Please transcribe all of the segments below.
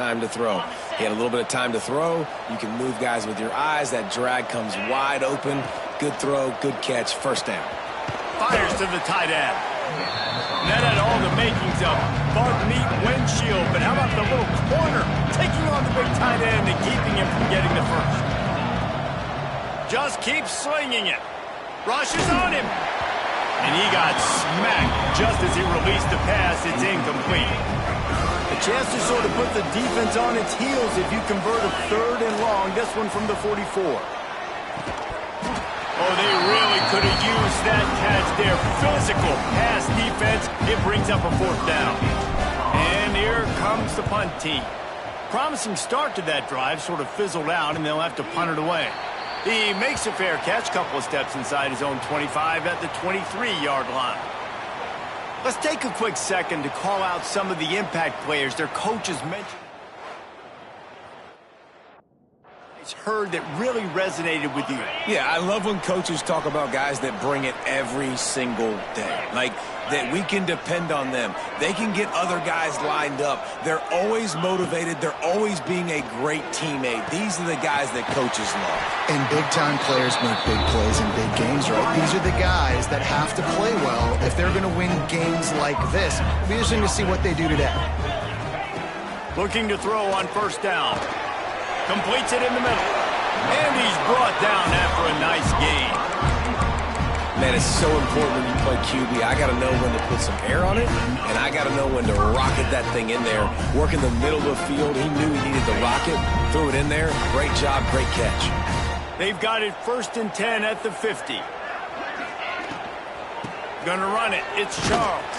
time to throw. He had a little bit of time to throw. You can move guys with your eyes. That drag comes wide open. Good throw, good catch, first down. Fires to the tight end. That had all the makings of bug meat windshield, but how about the little corner taking on the big tight end and keeping him from getting the first? Just keeps slinging it. Rushes on him. And he got smacked just as he released the pass. It's incomplete. A chance to sort of put the defense on its heels if you convert a 3rd and long. This one from the 44. Oh, they really could have used that catch there. Physical pass defense. It brings up a 4th down. And here comes the punt team. Promising start to that drive, sort of fizzled out, and they'll have to punt it away. He makes a fair catch, couple of steps inside his own 25 at the 23-yard line. Let's take a quick second to call out some of the impact players their coaches mentioned. It's heard that really resonated with you. Yeah, I love when coaches talk about guys that bring it every single day. Like, that we can depend on them. They can get other guys lined up. They're always motivated. They're always being a great teammate. These are the guys that coaches love. And big-time players make big plays in big games, right? These are the guys that have to play well if they're going to win games like this. It'll be interesting to see what they do today. Looking to throw on first down. Completes it in the middle. And he's brought down after a nice gain. Man, it's so important when you play QB. I got to know when to put some air on it, and I got to know when to rocket that thing in there. Work in the middle of the field. He knew he needed the rocket. Threw it in there. Great job, great catch. They've got it 1st and 10 at the 50. Gonna run it. It's Charles.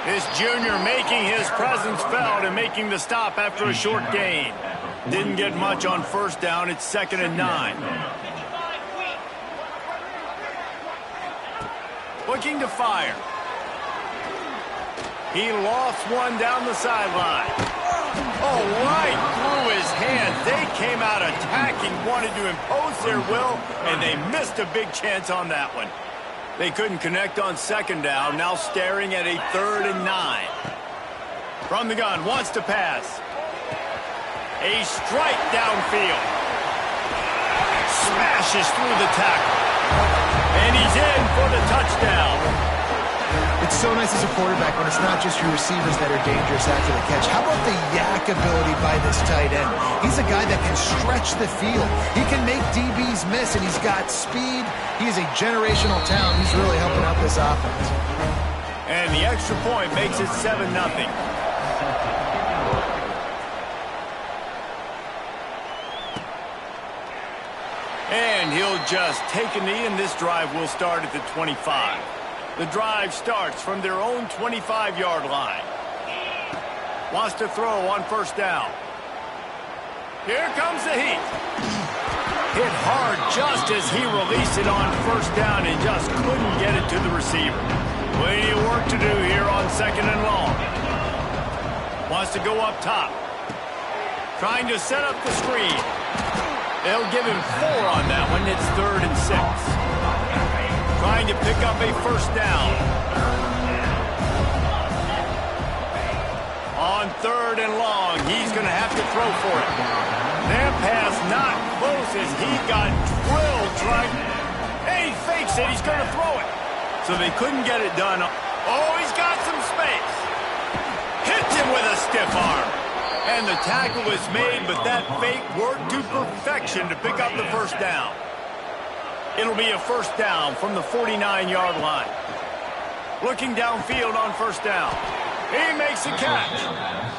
This junior making his presence felt and making the stop after a short gain. Didn't get much on first down. It's 2nd and 9. Looking to fire. He lost one down the sideline. Oh, right through his hands. They came out attacking, wanted to impose their will, and they missed a big chance on that one. They couldn't connect on 2nd down, now staring at a 3rd and 9. From the gun, wants to pass. A strike downfield. Smashes through the tackle. And he's in for the touchdown. It's so nice as a quarterback when it's not just your receivers that are dangerous after the catch. How about the yak ability by this tight end? He's a guy that can stretch the field. He can make DBs miss, and he's got speed. He's a generational talent. He's really helping out this offense. And the extra point makes it 7-0. And he'll just take a knee, and this drive will start at the 25. The drive starts from their own 25-yard line. Wants to throw on first down. Here comes the heat. Hit hard just as he released it on first down and just couldn't get it to the receiver. Plenty of work to do here on 2nd and long. Wants to go up top. Trying to set up the screen. They'll give him 4 on that one. It's 3rd and 6. Trying to pick up a first down. On 3rd and long, he's going to have to throw for it. Their pass not close as he got drilled trying. And he fakes it. He's going to throw it. So they couldn't get it done. Oh, he's got some space. Hits him with a stiff arm. And the tackle was made, but that fake worked to perfection to pick up the first down. It'll be a first down from the 49-yard line. Looking downfield on first down. He makes a catch.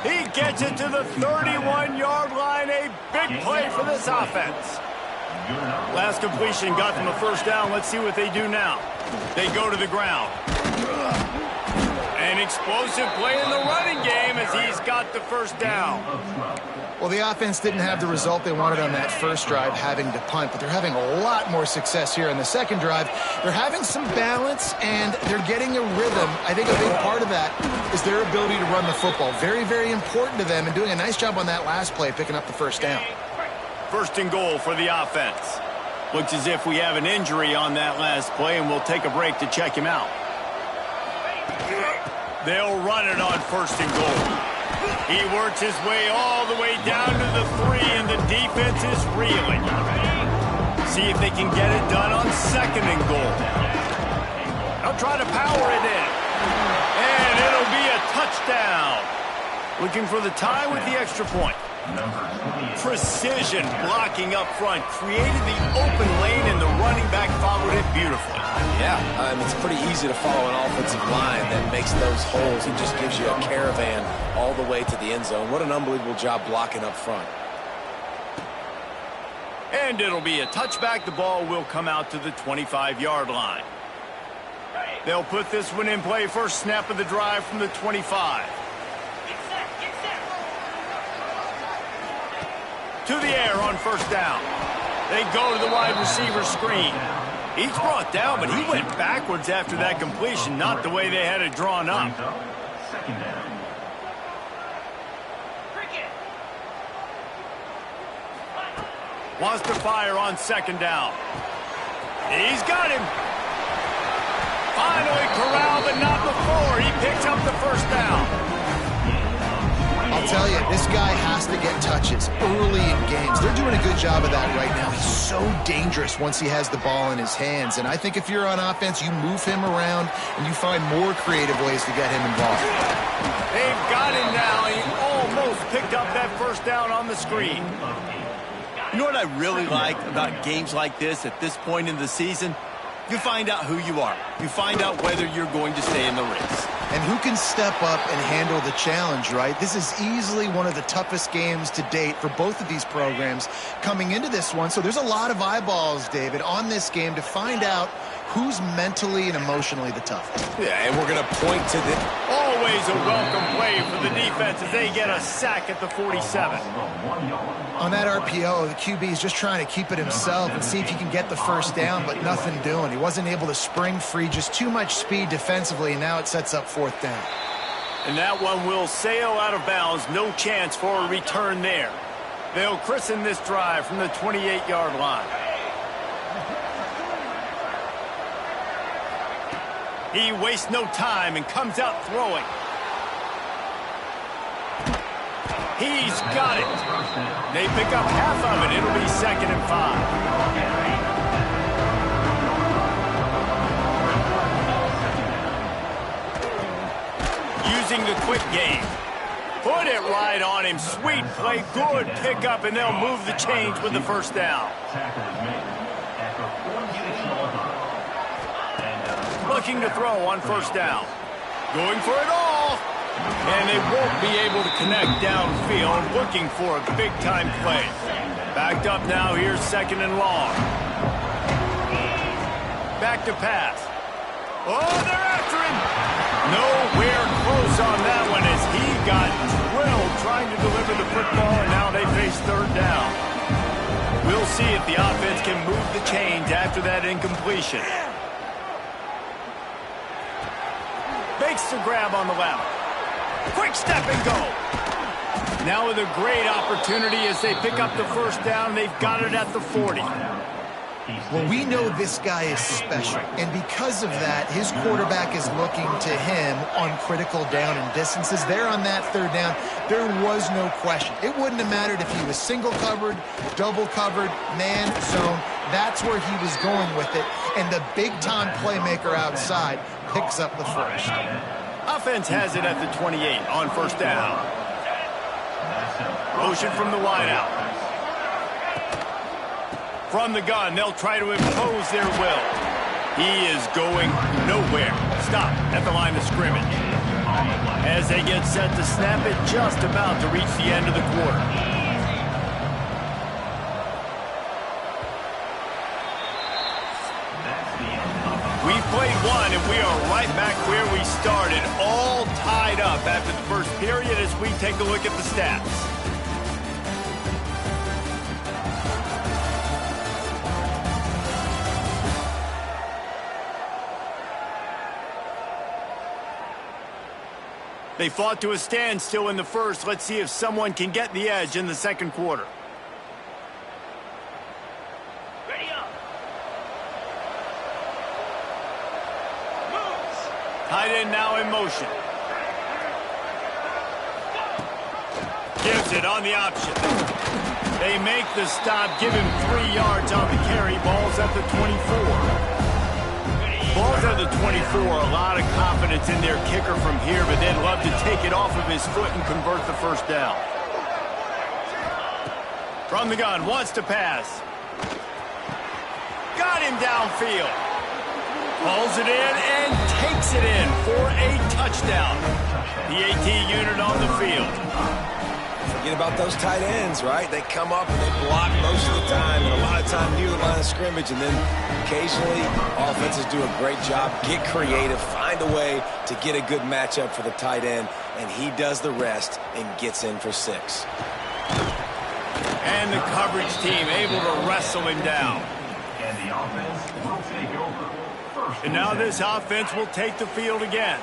He gets it to the 31-yard line. A big play for this offense. Last completion got them a first down. Let's see what they do now. They go to the ground. An explosive play in the running game as he's got the first down. Well, the offense didn't have the result they wanted on that first drive, having to punt, but they're having a lot more success here in the second drive. They're having some balance, and they're getting a rhythm. I think a big part of that is their ability to run the football. Very, very important to them, and doing a nice job on that last play, picking up the first down. 1st and goal for the offense. Looks as if we have an injury on that last play, and we'll take a break to check him out. They'll run it on 1st and goal. He works his way all the way down to the 3, and the defense is reeling. See if they can get it done on 2nd and goal. They'll try to power it in. And it'll be a touchdown. Looking for the tie with the extra point. Precision blocking up front. Created the open lane, and the running back followed it beautifully. Yeah, it's pretty easy to follow an offensive line that makes those holes and just gives you a caravan all the way to the end zone. What an unbelievable job blocking up front. And it'll be a touchback. The ball will come out to the 25-yard line. They'll put this one in play. First snap of the drive from the 25. To the air on first down. They go to the wide receiver screen. He's brought down, but he went backwards after that completion, not the way they had it drawn up. Wants to fire on 2nd down. He's got him. Finally corralled, but not before. He picks up the first down. I'll tell you, this guy has to get touches early in games. They're doing a good job of that right now. He's so dangerous once he has the ball in his hands. And I think if you're on offense, you move him around and you find more creative ways to get him involved. They've got him now. He almost picked up that first down on the screen. You know what I really like about games like this at this point in the season? You find out who you are. You find out whether you're going to stay in the race. And who can step up and handle the challenge, right? This is easily one of the toughest games to date for both of these programs coming into this one. So there's a lot of eyeballs, David, on this game to find out who's mentally and emotionally the toughest. Yeah, and we're going to point to the... Always a welcome play for the defense as they get a sack at the 47. On that RPO, the QB is just trying to keep it himself and see if he can get the first down, but nothing doing. He wasn't able to spring free, just too much speed defensively, and now it sets up 4th down. And that one will sail out of bounds. No chance for a return there. They'll christen this drive from the 28-yard line. He wastes no time and comes out throwing. He's got it. They pick up half of it. It'll be 2nd and 5. Using the quick game. Put it right on him. Sweet play. Good pickup, and they'll move the chains with the first down. Looking to throw on first down. Going for it all. And they won't be able to connect downfield. Looking for a big-time play. Backed up now. Here's 2nd and long. Back to pass. Oh, they're after him. Nowhere close on that one as he got drilled trying to deliver the football, and now they face 3rd down. We'll see if the offense can move the chains after that incompletion. Makes the grab on the left. Quick step and go. Now with a great opportunity as they pick up the first down. They've got it at the 40. Well, we know this guy is special, and because of that, his quarterback is looking to him on critical down and distances. There on that 3rd down, there was no question. It wouldn't have mattered if he was single covered, double covered, man, zone. That's where he was going with it, and the big-time playmaker outside picks up the first. Offense has it at the 28 on first down. Motion from the wideout. From the gun, they'll try to impose their will. He is going nowhere. Stop at the line of scrimmage. As they get set to snap it, just about to reach the end of the quarter. We've played one, and we are right back where we started, all tied up after the first period as we take a look at the stats. They fought to a standstill in the first. Let's see if someone can get the edge in the second quarter. Ready up. Tight end now in motion. throws it on the option. They make the stop, give him 3 yards on the carry. Ball's at the 24. Ball's at the 24. A lot of confidence in their kicker from here, but they'd love to take it off of his foot and convert the first down. From the gun, wants to pass. Got him downfield. Pulls it in and takes it in for a touchdown. The AT unit on the field. Forget about those tight ends, right? They come up and they block most of the time, and a lot of time near the line of scrimmage, and then occasionally offenses do a great job, get creative, find a way to get a good matchup for the tight end, and he does the rest and gets in for 6. And the coverage team able to wrestle him down. And the offense will take over. And now this offense will take the field again.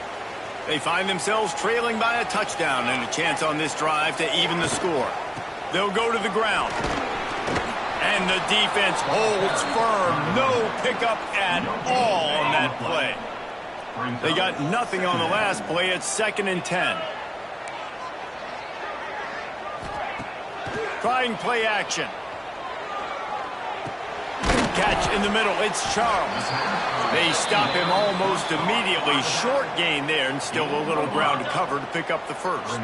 They find themselves trailing by a touchdown and a chance on this drive to even the score. They'll go to the ground. And the defense holds firm. No pickup at all on that play. They got nothing on the last play. It's 2nd and 10. Trying play action. Catch in the middle. It's Charles. They stop him almost immediately. Short gain there and still a little ground to cover to pick up the first.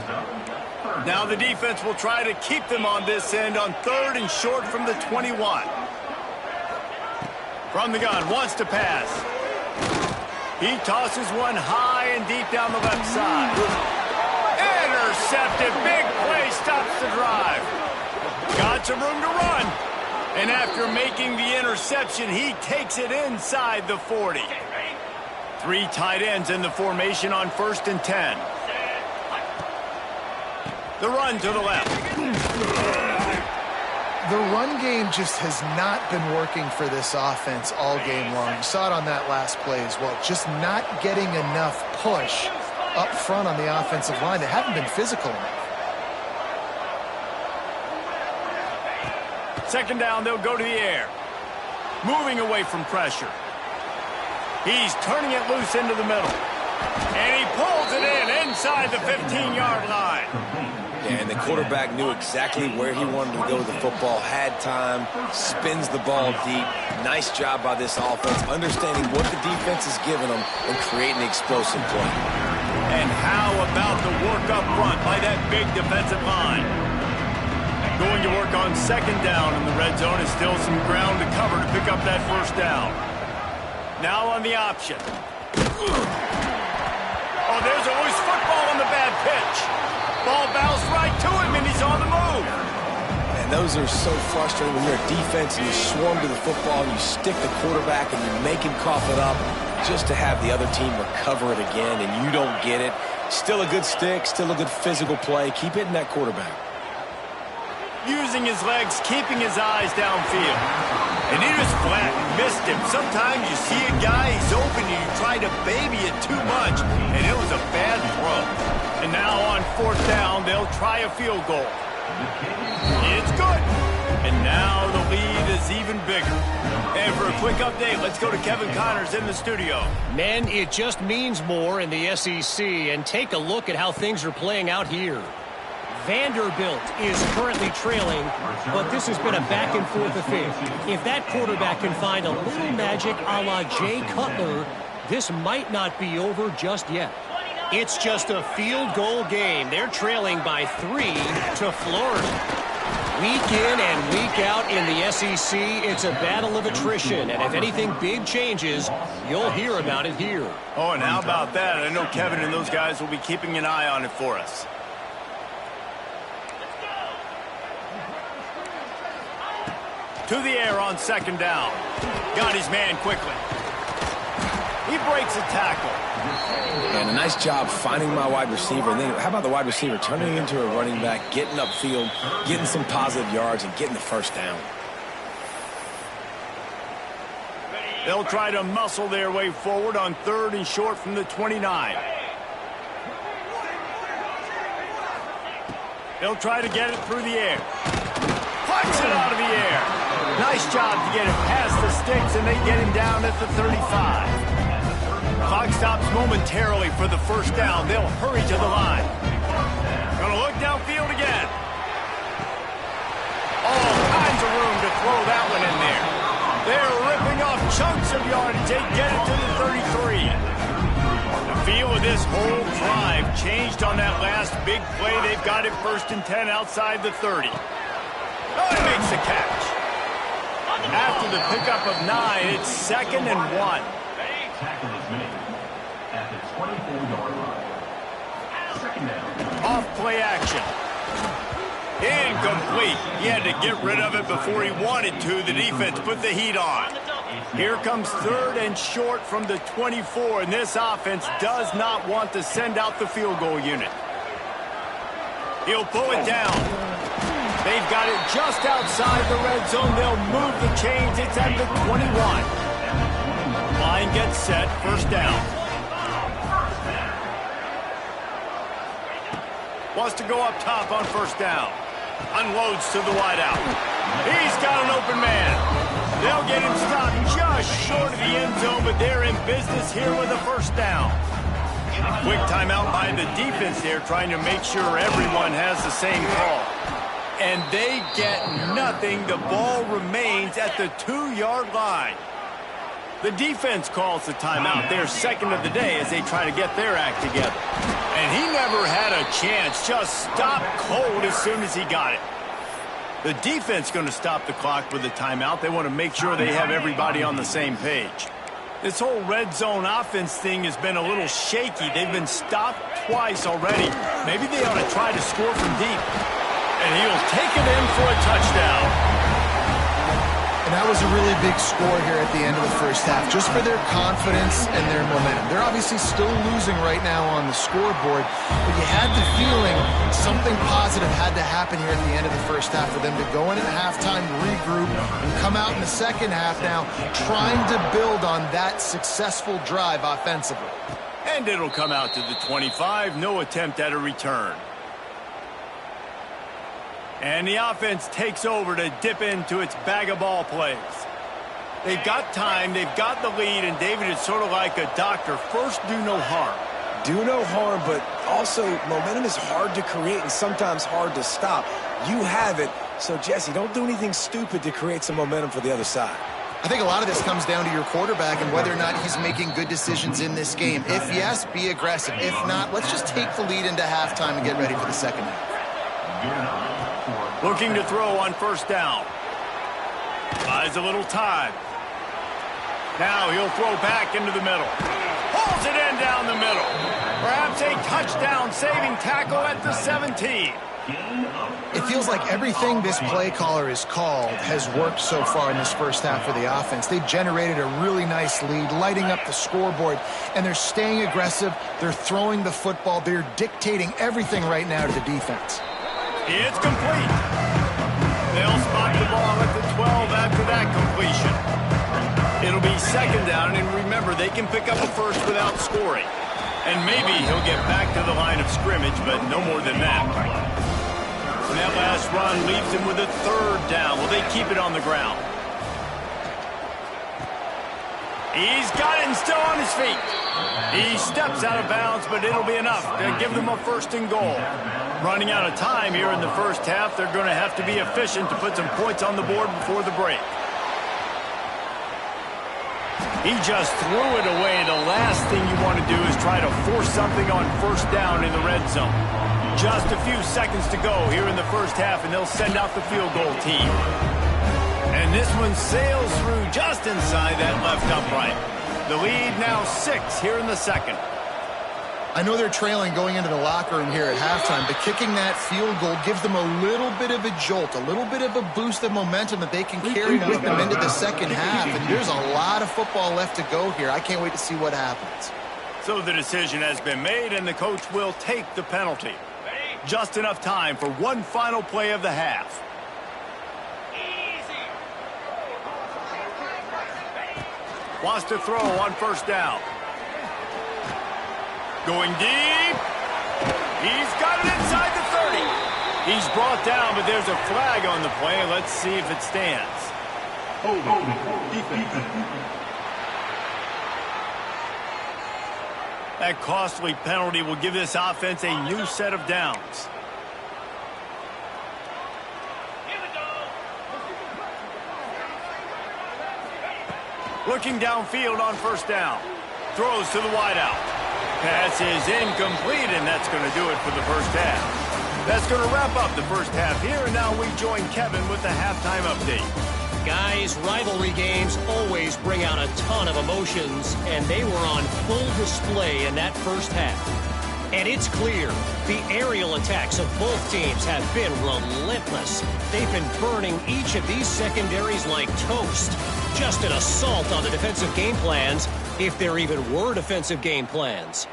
Now the defense will try to keep them on this end on 3rd and short from the 21. From the gun, wants to pass. He tosses one high and deep down the left side. Intercepted. Big play stops the drive. Got some room to run. And after making the interception, he takes it inside the 40. 3 tight ends in the formation on 1st and 10. The run to the left. The run game just has not been working for this offense all game long. You saw it on that last play as well. Just not getting enough push up front on the offensive line. They haven't been physical enough. 2nd down, they'll go to the air. Moving away from pressure. He's turning it loose into the middle. And he pulls it in inside the 15-yard line. Yeah, and the quarterback knew exactly where he wanted to go with the football, had time, spins the ball deep. Nice job by this offense, understanding what the defense is giving them and creating an explosive play. And how about the work up front by that big defensive line? Going to work on 2nd down in the red zone is still some ground to cover to pick up that first down. Now on the option. Oh, there's always football on the bad pitch. Ball bounced right to him, and he's on the move. And those are so frustrating when you're a defense and you swarm to the football and you stick the quarterback and you make him cough it up just to have the other team recover it again, and you don't get it. Still a good stick, still a good physical play. Keep hitting that quarterback. Using his legs, keeping his eyes downfield. And he just flat missed him. Sometimes you see a guy, he's open, and you try to baby it too much, and it was a bad throw. And now on 4th down, they'll try a field goal. It's good. And now the lead is even bigger. And for a quick update, let's go to Kevin Connors in the studio. Men, it just means more in the SEC, and take a look at how things are playing out here. Vanderbilt is currently trailing, but this has been a back-and-forth affair. If that quarterback can find a little magic a la Jay Cutler, this might not be over just yet. It's just a field goal game. They're trailing by 3 to Florida. Week in and week out in the SEC, it's a battle of attrition, and if anything big changes, you'll hear about it here. Oh, and how about that? I know Kevin and those guys will be keeping an eye on it for us. To the air on 2nd down. Got his man quickly. He breaks a tackle. And a nice job finding my wide receiver. And then how about the wide receiver turning into a running back, getting upfield, getting some positive yards, and getting the first down. They'll try to muscle their way forward on 3rd and short from the 29. They'll try to get it through the air. Flicks it out of the air. Nice job to get it past the sticks, and they get him down at the 35. Clock stops momentarily for the first down. They'll hurry to the line. Gonna look downfield again. chunks of yardage. They get it to the 33. The feel of this whole drive changed on that last big play. They've got it 1st and 10 outside the 30. Oh, he makes the catch. After the pickup of 9, it's 2nd and 1. Tackle is made at the 24-yard line. Second down. Off play action. Incomplete. He had to get rid of it before he wanted to. The defense put the heat on. Here comes 3rd and short from the 24, and this offense does not want to send out the field goal unit. He'll pull it down. They've got it just outside the red zone. They'll move the chains. It's at the 21. Line gets set. 1st down. Wants to go up top on 1st down. Unloads to the wideout. He's got an open man. They'll get him stopped just short of the end zone, but they're in business here with a 1st down. Quick timeout by the defense here, trying to make sure everyone has the same call. And they get nothing. The ball remains at the 2-yard line. The defense calls the timeout. Their 2nd of the day as they try to get their act together. And he never had a chance. Just stopped cold as soon as he got it. The defense going to stop the clock with the timeout. They want to make sure they have everybody on the same page. This whole red zone offense thing has been a little shaky. They've been stopped twice already. Maybe they ought to try to score from deep. And he'll take it in for a touchdown. And that was a really big score here at the end of the 1st half, just for their confidence and their momentum. They're obviously still losing right now on the scoreboard, but you had the feeling something positive had to happen here at the end of the 1st half for them to go in at halftime, regroup, and come out in the 2nd half now trying to build on that successful drive offensively. And it'll come out to the 25. No attempt at a return. And the offense takes over to dip into its bag of ball plays. They've got time, they've got the lead, and David is sort of like a doctor. First, do no harm. Do no harm, but also momentum is hard to create and sometimes hard to stop. You have it, so Jesse, don't do anything stupid to create some momentum for the other side. I think a lot of this comes down to your quarterback and whether or not he's making good decisions in this game. If yes, be aggressive. If not, let's just take the lead into halftime and get ready for the 2nd half. Looking to throw on 1st down. Buys a little time. Now he'll throw back into the middle. Pulls it in down the middle. Perhaps a touchdown-saving tackle at the 17. It feels like everything this play caller has called has worked so far in this 1st half for the offense. They've generated a really nice lead, lighting up the scoreboard, and they're staying aggressive. They're throwing the football. They're dictating everything right now to the defense. It's complete. They'll spot the ball at the 12 after that completion. It'll be 2nd down, and remember, they can pick up a 1st without scoring. And maybe he'll get back to the line of scrimmage, but no more than that. And that last run leaves him with a 3rd down. Will they keep it on the ground? He's got it and still on his feet. He steps out of bounds, but it'll be enough to give them a 1st and goal. Running out of time here in the 1st half, they're going to have to be efficient to put some points on the board before the break. He just threw it away. The last thing you want to do is try to force something on 1st down in the red zone. Just a few seconds to go here in the 1st half, and they'll send out the field goal team. And this one sails through just inside that left upright. The lead now 6 here in the 2nd. I know they're trailing going into the locker room here at halftime, but kicking that field goal gives them a little bit of a jolt, a little bit of a boost of momentum that they can carry with them into the 2nd half. And there's a lot of football left to go here. I can't wait to see what happens. So the decision has been made, and the coach will take the penalty. Just enough time for one final play of the half. Wants to throw on 1st down. Going deep. He's got it inside the 30. He's brought down, but there's a flag on the play. Let's see if it stands. That costly penalty will give this offense a new set of downs. Looking downfield on first down. Throws to the wideout. Pass is incomplete, and that's going to do it for the first half. That's going to wrap up the first half here, and now we join Kevin with the halftime update. Guys, rivalry games always bring out a ton of emotions, and they were on full display in that first half. And it's clear, the aerial attacks of both teams have been relentless. They've been burning each of these secondaries like toast. Just an assault on the defensive game plans, if there even were defensive game plans.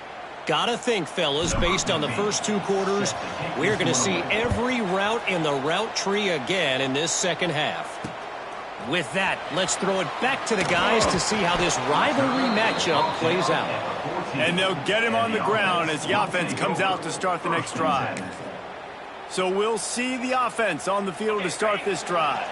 Gotta think, fellas, based on the first two quarters, we're going to see every route in the route tree again in this second half. With that, let's throw it back to the guys to see how this rivalry matchup plays out. And they'll get him on the ground as the offense comes out to start the next drive. So we'll see the offense on the field to start this drive.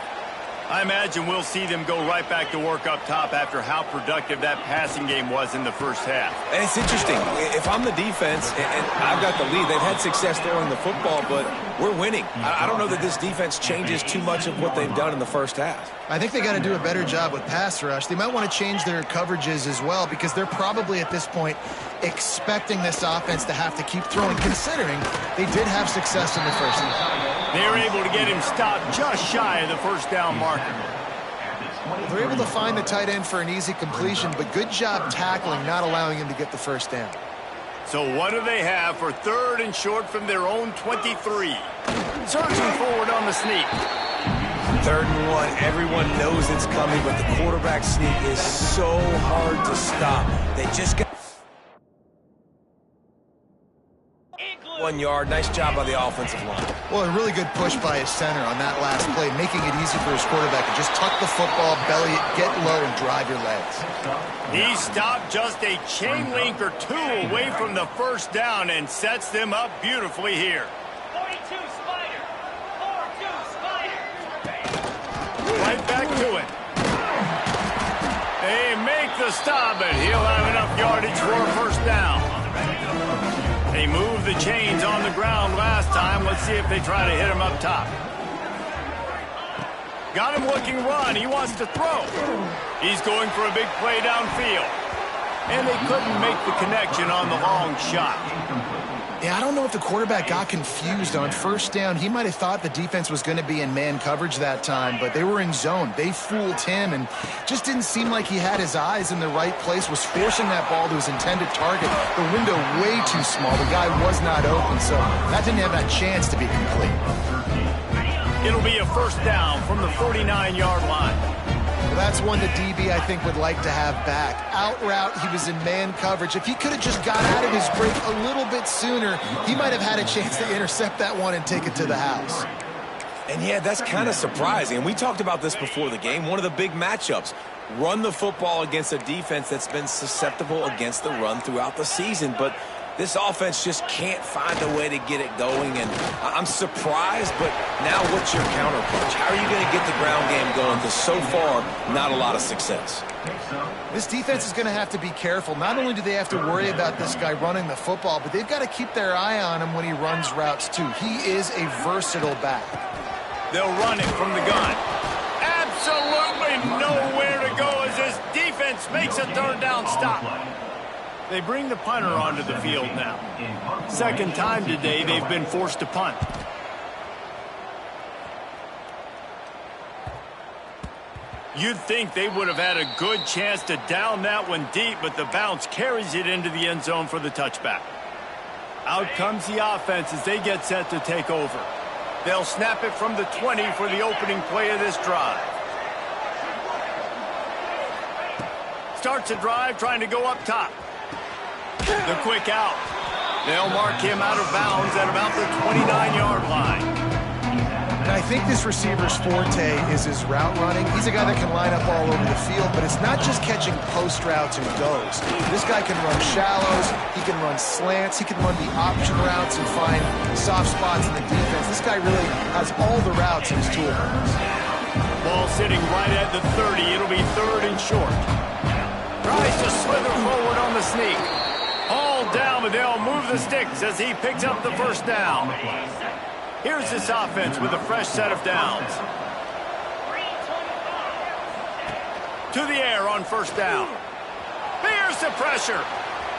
I imagine we'll see them go right back to work up top after how productive that passing game was in the first half. And it's interesting. If I'm the defense and I've got the lead, they've had success throwing the football, but we're winning. I don't know that this defense changes too much of what they've done in the first half. I think they got to do a better job with pass rush. They might want to change their coverages as well because they're probably at this point expecting this offense to have to keep throwing, considering they did have success in the first half. They were able to get him stopped just shy of the first down marker. They're able to find the tight end for an easy completion, but good job tackling, not allowing him to get the first down. So what do they have for third and short from their own 23? Surging forward on the sneak. 3rd and 1. Everyone knows it's coming, but the quarterback sneak is so hard to stop. They just got 1 yard. Nice job by the offensive line. Well, a really good push by his center on that last play, making it easy for his quarterback to just tuck the football, belly it, get low, and drive your legs. He stopped just a chain link or two away from the first down and sets them up beautifully here. 42 Spider. 4-2 Spider. Right back to it. They make the stop, and he'll have enough yardage for a first down. They moved the chains on the ground last time. Let's see if they try to hit him up top. Got him looking run. He wants to throw. He's going for a big play downfield. And they couldn't make the connection on the long shot. Yeah, I don't know if the quarterback got confused on first down. He might have thought the defense was going to be in man coverage that time, but they were in zone. They fooled him and just didn't seem like he had his eyes in the right place, was forcing that ball to his intended target. The window way too small. The guy was not open, so that didn't have that chance to be complete. It'll be a first down from the 49-yard line. Well, that's one the DB, I think, would like to have back. Out route, he was in man coverage. If he could have just got out of his break a little bit sooner, he might have had a chance to intercept that one and take it to the house. And yeah, that's kind of surprising. And we talked about this before the game. One of the big matchups. Run the football against a defense that's been susceptible against the run throughout the season. But this offense just can't find a way to get it going. And I'm surprised, but now what's your counterpunch? How are you going to get the ground game going? Because so far, not a lot of success. This defense is going to have to be careful. Not only do they have to worry about this guy running the football, but they've got to keep their eye on him when he runs routes too. He is a versatile back. They'll run it from the gun. Absolutely nowhere to go as this defense makes a third down stop. They bring the punter onto the field now. Second time today they've been forced to punt. You'd think they would have had a good chance to down that one deep, but the bounce carries it into the end zone for the touchback. Out comes the offense as they get set to take over. They'll snap it from the 20 for the opening play of this drive. Starts a drive trying to go up top. The quick out. They'll mark him out of bounds at about the 29-yard line. And I think this receiver's forte is his route running. He's a guy that can line up all over the field, but it's not just catching post routes and goes. This guy can run shallows, he can run slants, he can run the option routes and find soft spots in the defense. This guy really has all the routes in his toolbox. Ball sitting right at the 30. It'll be third and short. Tries to slither forward on the sneak. All down, but they'll move the sticks as he picks up the first down. Here's this offense with a fresh set of downs. To the air on first down. Here's the pressure.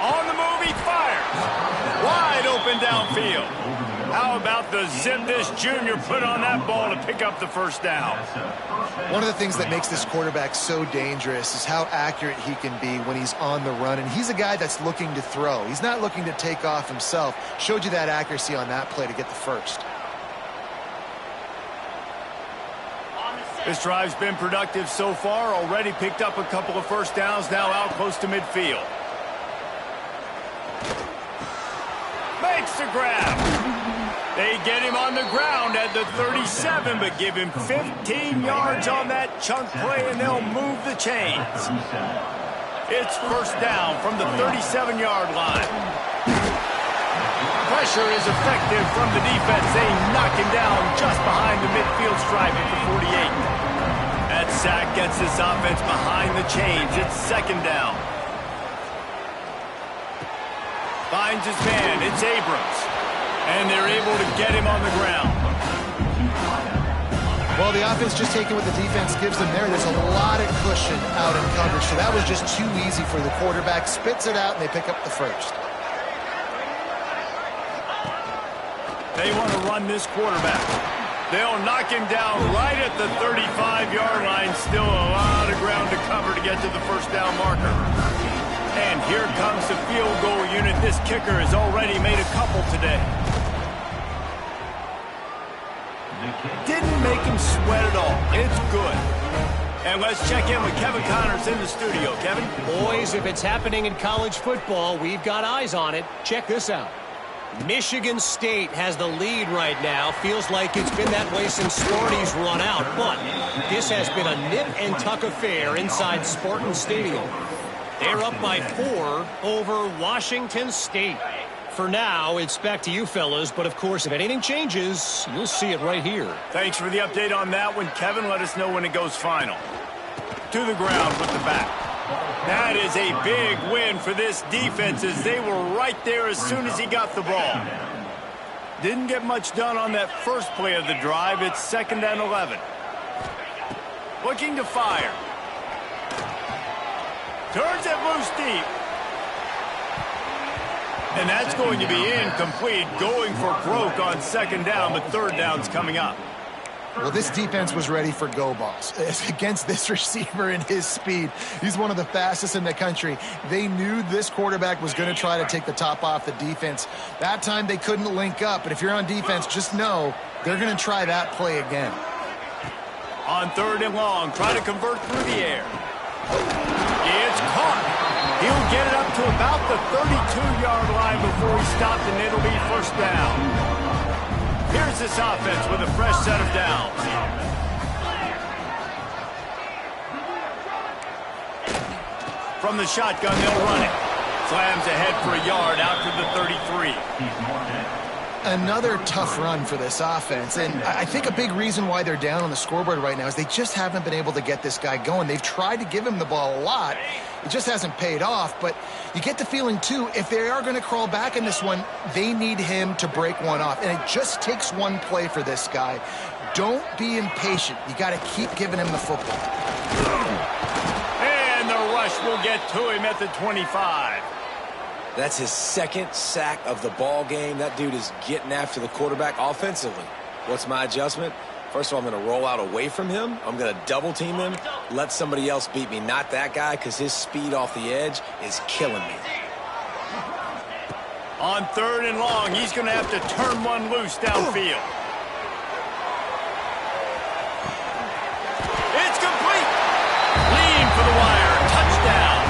On the move, he fires. Wide open downfield. How about the zip this junior put on that ball to pick up the first down? One of the things that makes this quarterback so dangerous is how accurate he can be when he's on the run. And he's a guy that's looking to throw. He's not looking to take off himself. Showed you that accuracy on that play to get the first. This drive's been productive so far. Already picked up a couple of first downs. Now out close to midfield. Makes the grab. They get him on the ground at the 37, but give him 15 yards on that chunk play, and they'll move the chains. It's first down from the 37-yard line. Pressure is effective from the defense. They knock him down just behind the midfield stripe at the 48. That sack gets this offense behind the chains. It's second down. Finds his man. It's Abrams. And they're able to get him on the ground. Well, the offense just taking what the defense gives them there. There's a lot of cushion out in coverage, so that was just too easy for the quarterback. Spits it out, and they pick up the first. They want to run this quarterback. They'll knock him down right at the 35-yard line. Still a lot of ground to cover to get to the first down marker. And here comes the field goal unit. This kicker has already made a couple today. Didn't make him sweat at all. It's good. And let's check in with Kevin Connors in the studio. Kevin? Boys, if it's happening in college football, we've got eyes on it. Check this out. Michigan State has the lead right now. Feels like it's been that way since Sparty's run out. But this has been a nip-and-tuck affair inside Spartan Stadium. They're up by 4 over Washington State. For now, it's back to you fellas, but of course, if anything changes, you'll see it right here. Thanks for the update on that one, Kevin. Let us know when it goes final. To the ground with the back. That is a big win for this defense as they were right there as soon as he got the ball. Didn't get much done on that first play of the drive. It's second and 11. Looking to fire. Turns it loose deep. And that's going to be incomplete. Going for broke on second down, but third down's coming up. Well, this defense was ready for go balls. Against this receiver and his speed, he's one of the fastest in the country. They knew this quarterback was going to try to take the top off the defense. That time they couldn't link up, but if you're on defense, just know they're going to try that play again. On third and long, try to convert through the air. It's caught. He'll get it up to about the 32-yard line before he stopped, and it'll be first down. Here's this offense with a fresh set of downs. From the shotgun, they'll run it. Slams ahead for a yard out to the 33. Another tough run for this offense, and I think a big reason why they're down on the scoreboard right now is they just haven't been able to get this guy going. They've tried to give him the ball a lot. It just hasn't paid off, but you get the feeling, too, if they are going to crawl back in this one, they need him to break one off, and it just takes one play for this guy. Don't be impatient. You got to keep giving him the football. And the rush will get to him at the 25. That's his second sack of the ball game. That dude is getting after the quarterback offensively. What's my adjustment? First of all, I'm going to roll out away from him. I'm going to double team him, let somebody else beat me, not that guy, because his speed off the edge is killing me. On third and long, he's going to have to turn one loose downfield. It's complete. Lean for the wire. Touchdown.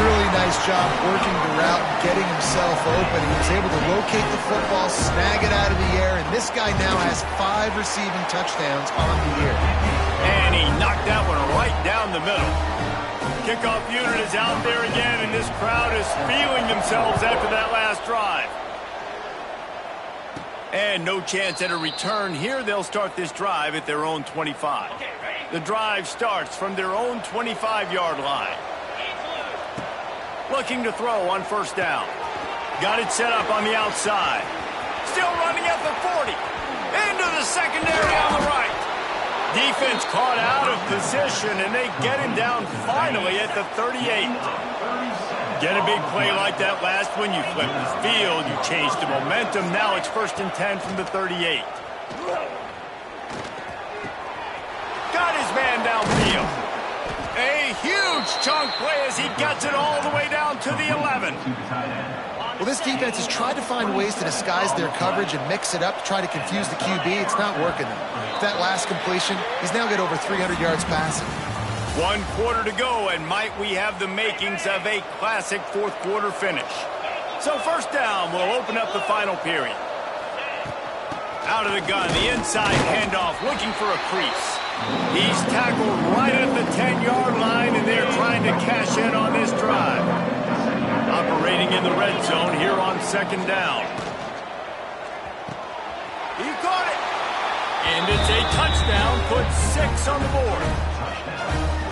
Really nice job working the route and getting himself open. He was able to locate the football, snag it out of the air, and this guy now has 5 receiving touchdowns on the year. And he knocked that one right down the middle. Kickoff unit is out there again, and this crowd is feeling themselves after that last drive. And no chance at a return here. They'll start this drive at their own 25. The drive starts from their own 25-yard line. Looking to throw on first down. Got it set up on the outside. Still running at the 40. Into the secondary on the right. Defense caught out of position, and they get him down finally at the 38. Get a big play like that last one, you flip the field, you change the momentum. Now it's 1st and 10 from the 38. Got his man downfield. A huge chunk play as he gets it all the way down to the 11. Well, this defense has tried to find ways to disguise their coverage and mix it up to try to confuse the QB. It's not working, though. With that last completion, he's now got over 300 yards passing. 1 quarter to go, and might we have the makings of a classic 4th quarter finish. So 1st down will open up the final period. Out of the gun, the inside handoff, looking for a crease. He's tackled right at the 10-yard line, and they're trying to cash in on this drive. Operating in the red zone here on 2nd down. He caught it. And it's a touchdown, puts 6 on the board.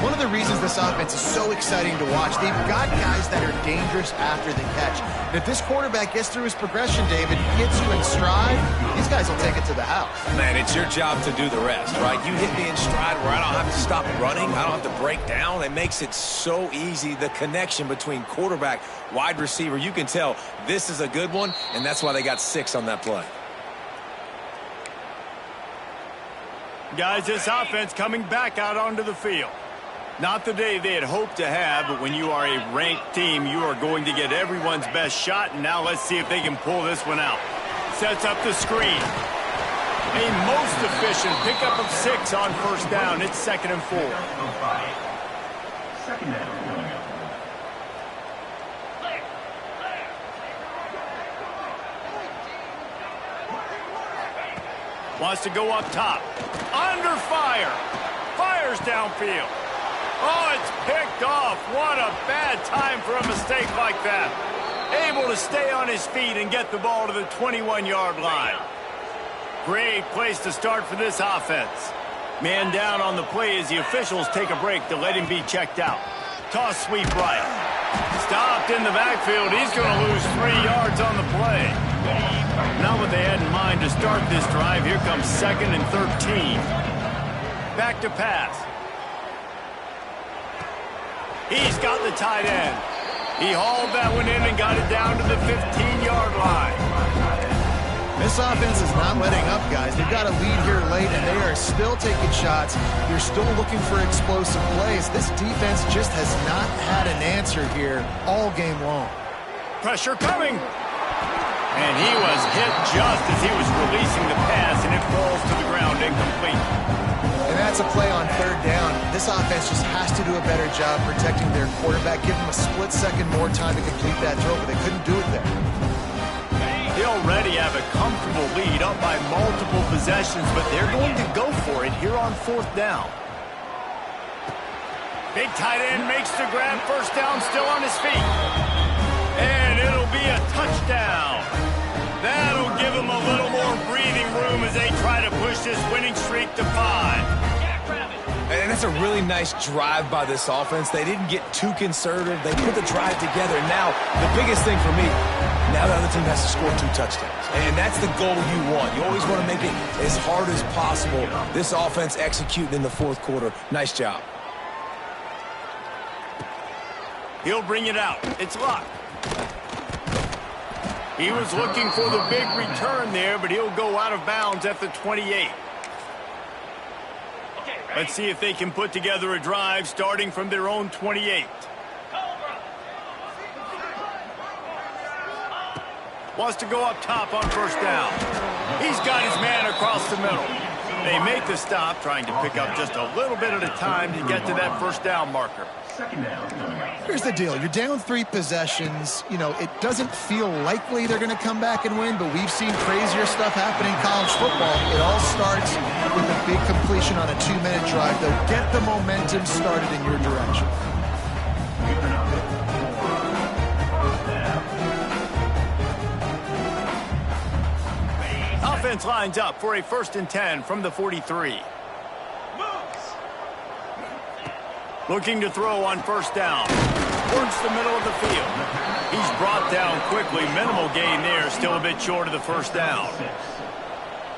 One of the reasons this offense is so exciting to watch, they've got guys that are dangerous after the catch. And if this quarterback gets through his progression, David, gets you in stride, these guys will take it to the house. Man, it's your job to do the rest, right? You hit me in stride where I don't have to stop running. I don't have to break down. It makes it so easy. The connection between quarterback, wide receiver, you can tell this is a good one, and that's why they got 6 on that play. Guys, this offense coming back out onto the field. Not the day they had hoped to have, but when you are a ranked team, you are going to get everyone's best shot, and now let's see if they can pull this one out. Sets up the screen. A most efficient pickup of 6 on 1st down. It's 2nd and 4. 2nd down. Wants to go up top. Under fire. Fires downfield. Oh, it's picked off. What a bad time for a mistake like that. Able to stay on his feet and get the ball to the 21-yard line. Great place to start for this offense. Man down on the play as the officials take a break to let him be checked out. Toss sweep right. Stopped in the backfield. He's going to lose 3 yards on the play. Not what they had in mind to start this drive. Here comes 2nd and 13. Back to pass. He's got the tight end. He hauled that one in and got it down to the 15-yard line. This offense is not letting up, guys. They've got a lead here late, and they are still taking shots. They're still looking for explosive plays. This defense just has not had an answer here all game long. Pressure coming. And he was hit just as he was releasing the pass, and it falls to the ground incomplete. And that's a play on 3rd down. This offense just has to do a better job protecting their quarterback. Give them a split second more time to complete that throw, but they couldn't do it there. They already have a comfortable lead up by multiple possessions, but they're going to go for it here on 4th down. Big tight end makes the grab. 1st down, still on his feet. And it'll be a touchdown. That'll give them a little more breathing room as they try to push this winning streak to 5. And that's a really nice drive by this offense. They didn't get too conservative. They put the drive together. Now, the biggest thing for me, now the other team has to score 2 touchdowns. And that's the goal you want. You always want to make it as hard as possible. This offense executing in the 4th quarter. Nice job. He'll bring it out. It's locked. He was looking for the big return there, but he'll go out of bounds at the 28. Let's see if they can put together a drive starting from their own 28. Wants to go up top on 1st down. He's got his man across the middle. They make the stop, trying to pick up just a little bit at a time to get to that 1st down marker. Here's the deal. You're down 3 possessions. You know, it doesn't feel likely they're going to come back and win, but we've seen crazier stuff happen in college football. It all starts with a big completion on a 2-minute drive. They'll get the momentum started in your direction. Offense lines up for a 1st and 10 from the 43. Looking to throw on 1st down. Towards the middle of the field. He's brought down quickly. Minimal gain there. Still a bit short of the 1st down.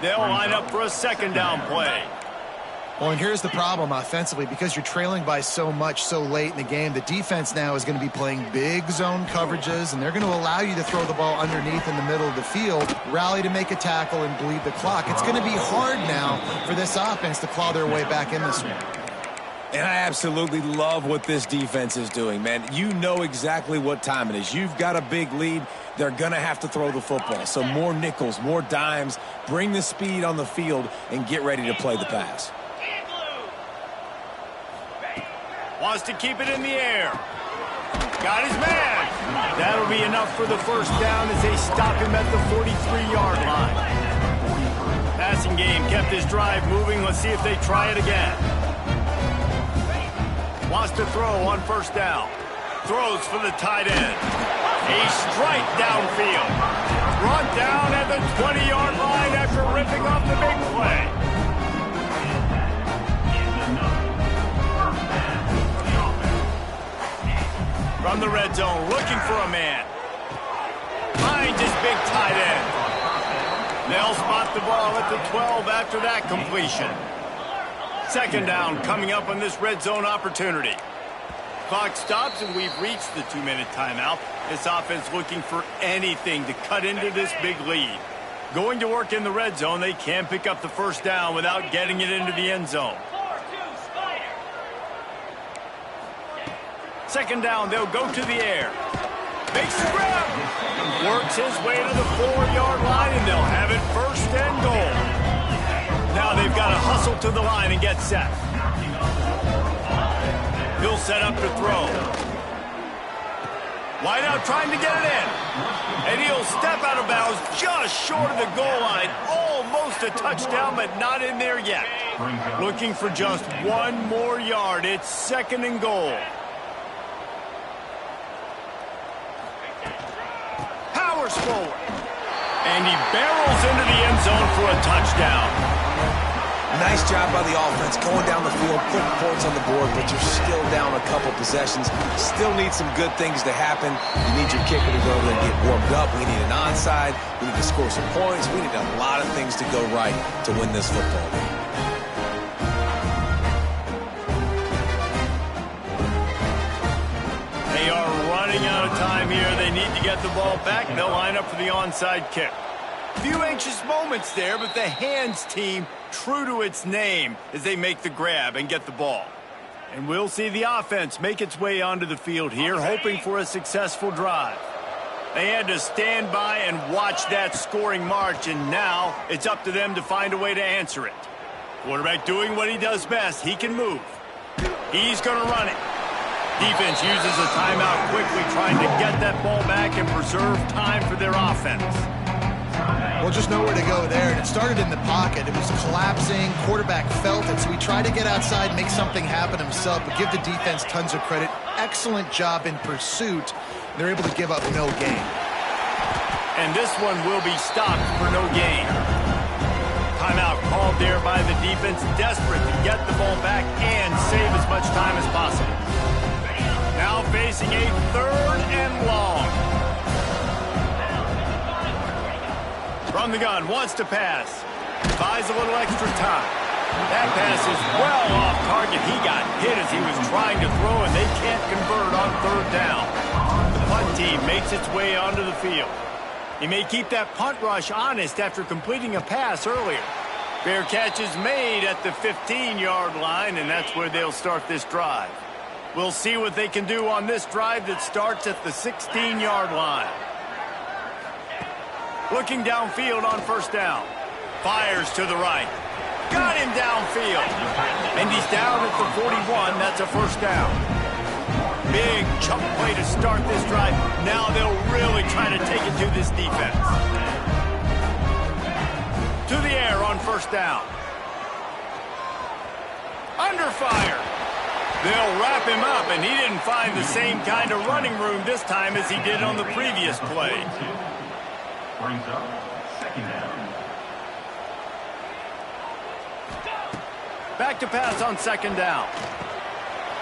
They'll line up for a 2nd down play. Well, and here's the problem offensively. Because you're trailing by so much so late in the game, the defense now is going to be playing big zone coverages, and they're going to allow you to throw the ball underneath in the middle of the field, rally to make a tackle, and bleed the clock. It's going to be hard now for this offense to claw their way back in this one. And I absolutely love what this defense is doing, man. You know exactly what time it is. You've got a big lead. They're going to have to throw the football. So more nickels, more dimes, bring the speed on the field, and get ready to play the pass. Wants to keep it in the air. Got his man. That'll be enough for the first down as they stop him at the 43-yard line. Passing game kept his drive moving. Let's see if they try it again. Wants to throw on first down. Throws for the tight end. A strike downfield. Brought down at the 20-yard line after ripping off the big play. From the red zone, looking for a man. Finds his big tight end. They'll spot the ball at the 12 after that completion. Second down coming up on this red zone opportunity. Clock stops and we've reached the 2-minute timeout. This offense looking for anything to cut into this big lead. Going to work in the red zone, they can pick up the first down without getting it into the end zone. Second down, they'll go to the air. Makes the grab. Works his way to the 4-yard line, and they'll have it first and goal. Now they've got to hustle to the line and get set. He'll set up to throw. Wide out trying to get it in. And he'll step out of bounds just short of the goal line. Almost a touchdown, but not in there yet. Looking for just one more yard. It's second and goal. Powers forward. And he barrels into the end zone for a touchdown. Nice job by the offense going down the field, putting points on the board, but you're still down a couple possessions. Still need some good things to happen. You need your kicker to go there and get warmed up. We need an onside. We need to score some points. We need a lot of things to go right to win this football game. They are running out of time here. They need to get the ball back. They'll line up for the onside kick. Few anxious moments there, but the hands team true to its name as they make the grab and get the ball. And we'll see the offense make its way onto the field here, hoping for a successful drive. They had to stand by and watch that scoring march, and now it's up to them to find a way to answer it. Quarterback doing what he does best. He can move. He's going to run it. Defense uses a timeout quickly, trying to get that ball back and preserve time for their offense. Well, just nowhere to go there, and it started in the pocket. It was collapsing. Quarterback felt it, so he tried to get outside, make something happen himself, but give the defense tons of credit. Excellent job in pursuit. They're able to give up no gain. And this one will be stopped for no gain. Timeout called there by the defense, desperate to get the ball back and save as much time as possible. Now facing a third and long. From the gun, wants to pass. Buys a little extra time. That pass is well off target. He got hit as he was trying to throw, and they can't convert on third down. The punt team makes its way onto the field. He may keep that punt rush honest after completing a pass earlier. Fair catch is made at the 15-yard line, and that's where they'll start this drive. We'll see what they can do on this drive that starts at the 16-yard line. Looking downfield on first down. Fires to the right. Got him downfield. And he's down at the 41. That's a first down. Big chunk play to start this drive. Now they'll really try to take it to this defense. To the air on first down. Under fire. They'll wrap him up, and he didn't find the same kind of running room this time as he did on the previous play. Brings up second down. Back to pass on second down.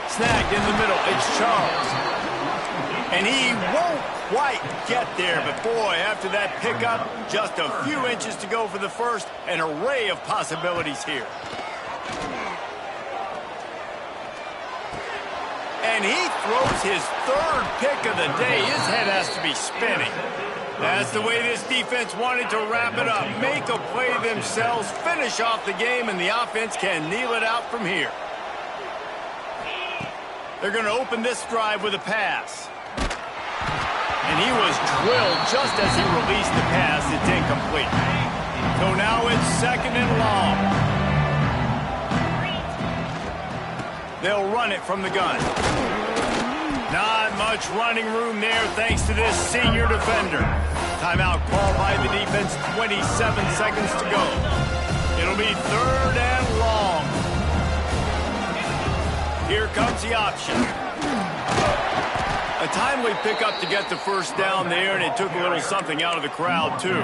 Snagged in the middle. It's Charles. And he won't quite get there. But, boy, after that pickup, just a few inches to go for the first. An array of possibilities here. And he throws his third pick of the day. His head has to be spinning. That's the way this defense wanted to wrap it up. Make a play themselves, finish off the game, and the offense can kneel it out from here. They're going to open this drive with a pass. And he was drilled just as he released the pass. It's incomplete. So now it's 2nd and long. They'll run it from the gun. Not much running room there thanks to this senior defender. Timeout called by the defense, 27 seconds to go. It'll be 3rd and long. Here comes the option. A timely pickup to get the first down there, and it took a little something out of the crowd, too.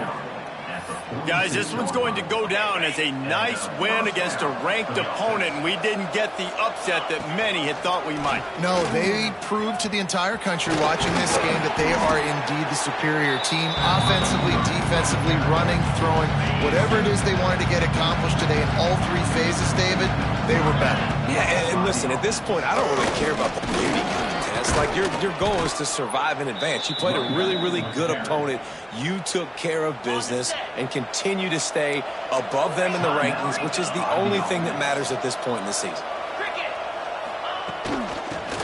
Guys, this one's going to go down as a nice win against a ranked opponent, and we didn't get the upset that many had thought we might. No, they proved to the entire country watching this game that they are indeed the superior team. Offensively, defensively, running, throwing, whatever it is they wanted to get accomplished today in all 3 phases, David, they were better. Yeah, and listen, at this point, I don't really care about the beauty contest. Like, your goal is to survive and advance. You played a really, really good opponent. You took care of business and continue to stay above them in the rankings, which is the only thing that matters at this point in the season.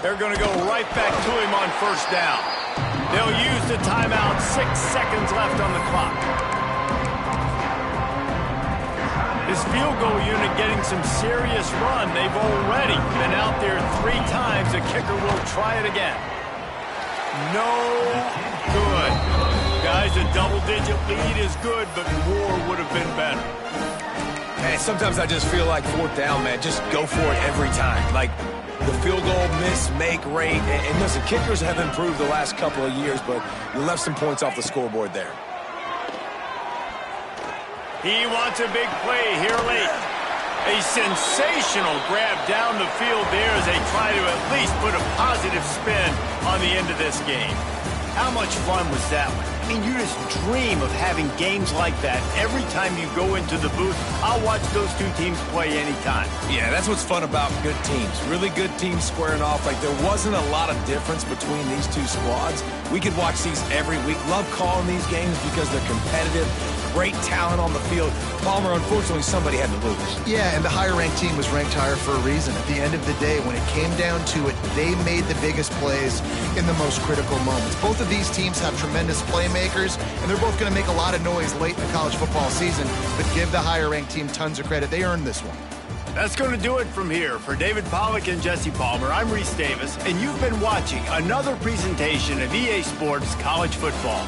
They're going to go right back to him on first down. They'll use the timeout. 6 seconds left on the clock. This field goal unit getting some serious run. They've already been out there 3 times. The kicker will try it again. No good. Guys, a double-digit lead is good, but more would have been better. Man, sometimes I just feel like 4th down, man. Just go for it every time. Like, the field goal miss-make rate. And listen, kickers have improved the last couple of years, but you left some points off the scoreboard there. He wants a big play here late. A sensational grab down the field there as they try to at least put a positive spin on the end of this game. How much fun was that one? I mean, you just dream of having games like that every time you go into the booth. I'll watch those 2 teams play anytime. Yeah, that's what's fun about good teams. Really good teams squaring off. Like, there wasn't a lot of difference between these 2 squads. We could watch these every week. Love calling these games because they're competitive. Great talent on the field. Palmer, unfortunately, somebody had to lose. Yeah, and the higher-ranked team was ranked higher for a reason. At the end of the day, when it came down to it, they made the biggest plays in the most critical moments. Both of these teams have tremendous playmakers, and they're both going to make a lot of noise late in the college football season, but give the higher-ranked team tons of credit. They earned this one. That's going to do it from here. For David Pollack and Jesse Palmer, I'm Reese Davis, and you've been watching another presentation of EA Sports College Football.